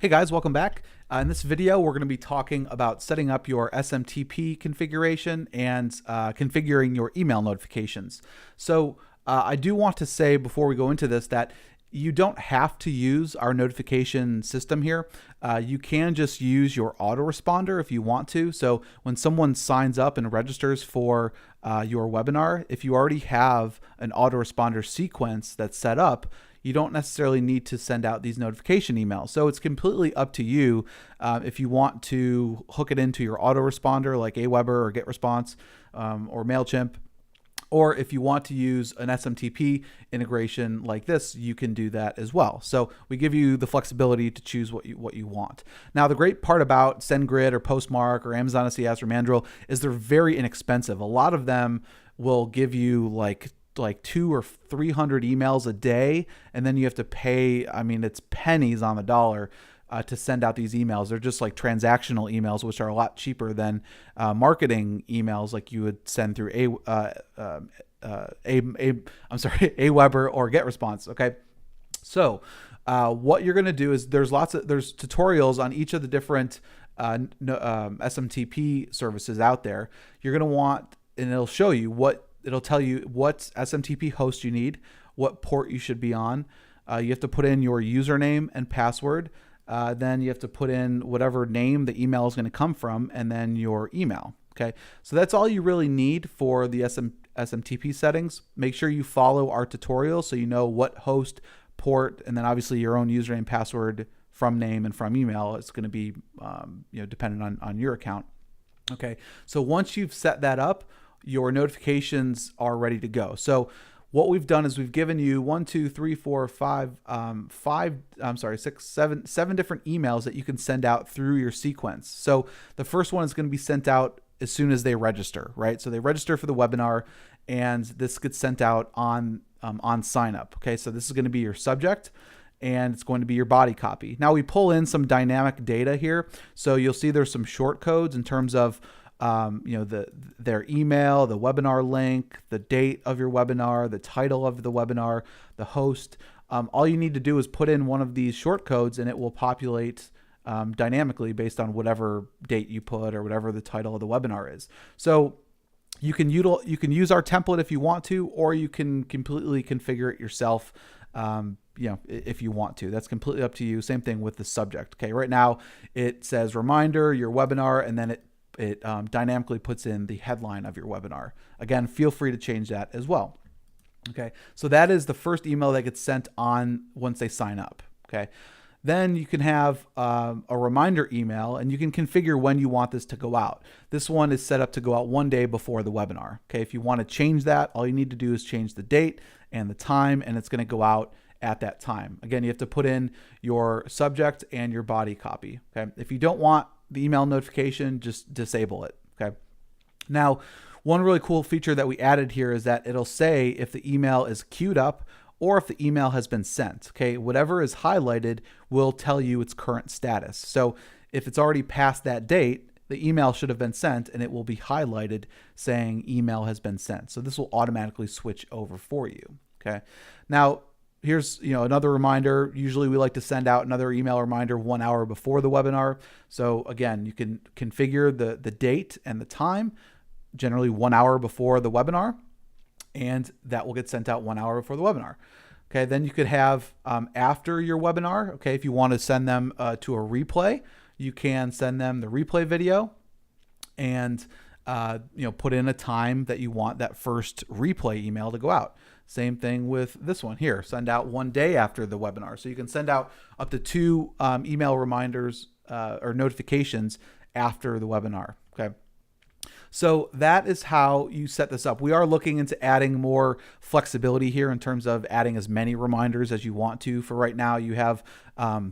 Hey guys, welcome back. In this video, we're going to be talking about setting up your SMTP configuration and configuring your email notifications. So I do want to say before we go into this that you don't have to use our notification system here. You can just use your autoresponder if you want to. So when someone signs up and registers for your webinar, if you already have an autoresponder sequence that's set up, you don't necessarily need to send out these notification emails. So it's completely up to you if you want to hook it into your autoresponder like Aweber or GetResponse or MailChimp, or if you want to use an SMTP integration like this, you can do that as well. So we give you the flexibility to choose what you want. Now, the great part about SendGrid or Postmark or Amazon SES or Mandrill is they're very inexpensive. A lot of them will give you like 200 or 300 emails a day, and then you have to pay, I mean, it's pennies on the dollar to send out these emails. They're just like transactional emails, which are a lot cheaper than marketing emails like you would send through Aweber or GetResponse. Okay, so what you're going to do is there's tutorials on each of the different SMTP services out there. You're going to want, and it'll show you it'll tell you what SMTP host you need, what port you should be on. You have to put in your username and password. Then you have to put in whatever name the email is going to come from, and then your email. Okay, so that's all you really need for the SMTP settings. Make sure you follow our tutorial so you know what host, port, and then obviously your own username, password, from name and from email. It's going to be dependent on your account. Okay, so once you've set that up, your notifications are ready to go. So what we've done is we've given you 7 different emails that you can send out through your sequence. So the first one is going to be sent out as soon as they register, right? So they register for the webinar, and this gets sent out on sign up. Okay, so this is going to be your subject, and it's going to be your body copy. Now we pull in some dynamic data here, so you'll see there's some short codes in terms of their email, the webinar link, the date of your webinar, the title of the webinar, the host. All you need to do is put in one of these short codes, and it will populate dynamically based on whatever date you put or whatever the title of the webinar is. So you can use our template if you want to, or you can completely configure it yourself. If you want to. That's completely up to you. Same thing with the subject. Okay, right now it says reminder, your webinar, and then it dynamically puts in the headline of your webinar. Again, feel free to change that as well. Okay, so that is the first email that gets sent on once they sign up. Okay, then you can have a reminder email, and you can configure when you want this to go out. This one is set up to go out 1 day before the webinar. Okay, if you want to change that, all you need to do is change the date and the time, and it's going to go out at that time. Again, you have to put in your subject and your body copy. Okay, if you don't want the email notification, just disable it. Okay. Now, one really cool feature that we added here is that it'll say if the email is queued up or if the email has been sent. Okay, whatever is highlighted will tell you its current status. So if it's already past that date, the email should have been sent, and it will be highlighted saying email has been sent. So this will automatically switch over for you. Okay. Now, here's another reminder. Usually we like to send out another email reminder 1 hour before the webinar. So again, you can configure the date and the time, generally 1 hour before the webinar, and that will get sent out 1 hour before the webinar. Okay, then you could have after your webinar. Okay, if you want to send them to a replay, you can send them the replay video and put in a time that you want that first replay email to go out. Same thing with this one here, send out 1 day after the webinar. So you can send out up to 2 email reminders or notifications after the webinar. Okay. So that is how you set this up. We are looking into adding more flexibility here in terms of adding as many reminders as you want to. For right now, you have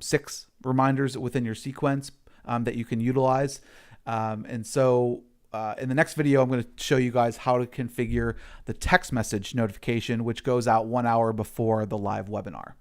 6 reminders within your sequence that you can utilize. And so in the next video, I'm going to show you guys how to configure the text message notification, which goes out 1 hour before the live webinar.